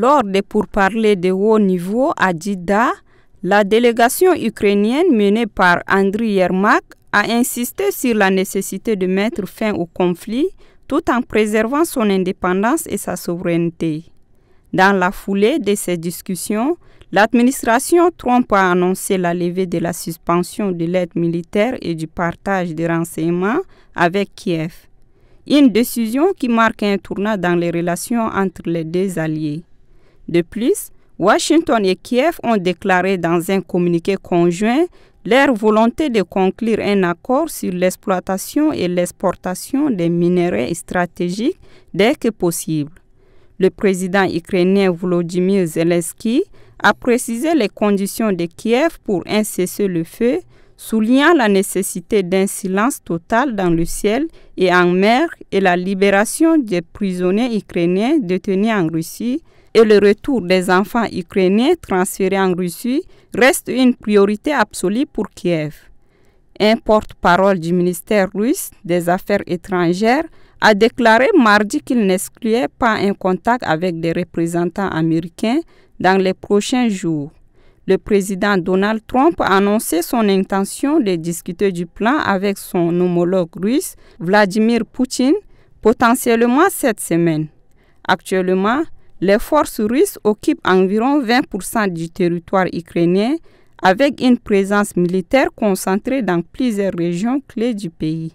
Lors des pourparlers de haut niveau à Djidda, la délégation ukrainienne menée par Andriy Yermak a insisté sur la nécessité de mettre fin au conflit tout en préservant son indépendance et sa souveraineté. Dans la foulée de ces discussions, l'administration Trump a annoncé la levée de la suspension de l'aide militaire et du partage de renseignements avec Kiev. Une décision qui marque un tournant dans les relations entre les deux alliés. De plus, Washington et Kiev ont déclaré dans un communiqué conjoint leur volonté de conclure un accord sur l'exploitation et l'exportation des minerais stratégiques dès que possible. Le président ukrainien Volodymyr Zelensky a précisé les conditions de Kiev pour un cessez-le-feu, soulignant la nécessité d'un silence total dans le ciel et en mer et la libération des prisonniers ukrainiens détenus en Russie et le retour des enfants ukrainiens transférés en Russie reste une priorité absolue pour Kiev. Un porte-parole du ministère russe des Affaires étrangères a déclaré mardi qu'il n'excluait pas un contact avec des représentants américains dans les prochains jours. Le président Donald Trump a annoncé son intention de discuter du plan avec son homologue russe, Vladimir Poutine, potentiellement cette semaine. Actuellement, les forces russes occupent environ 20% du territoire ukrainien avec une présence militaire concentrée dans plusieurs régions clés du pays.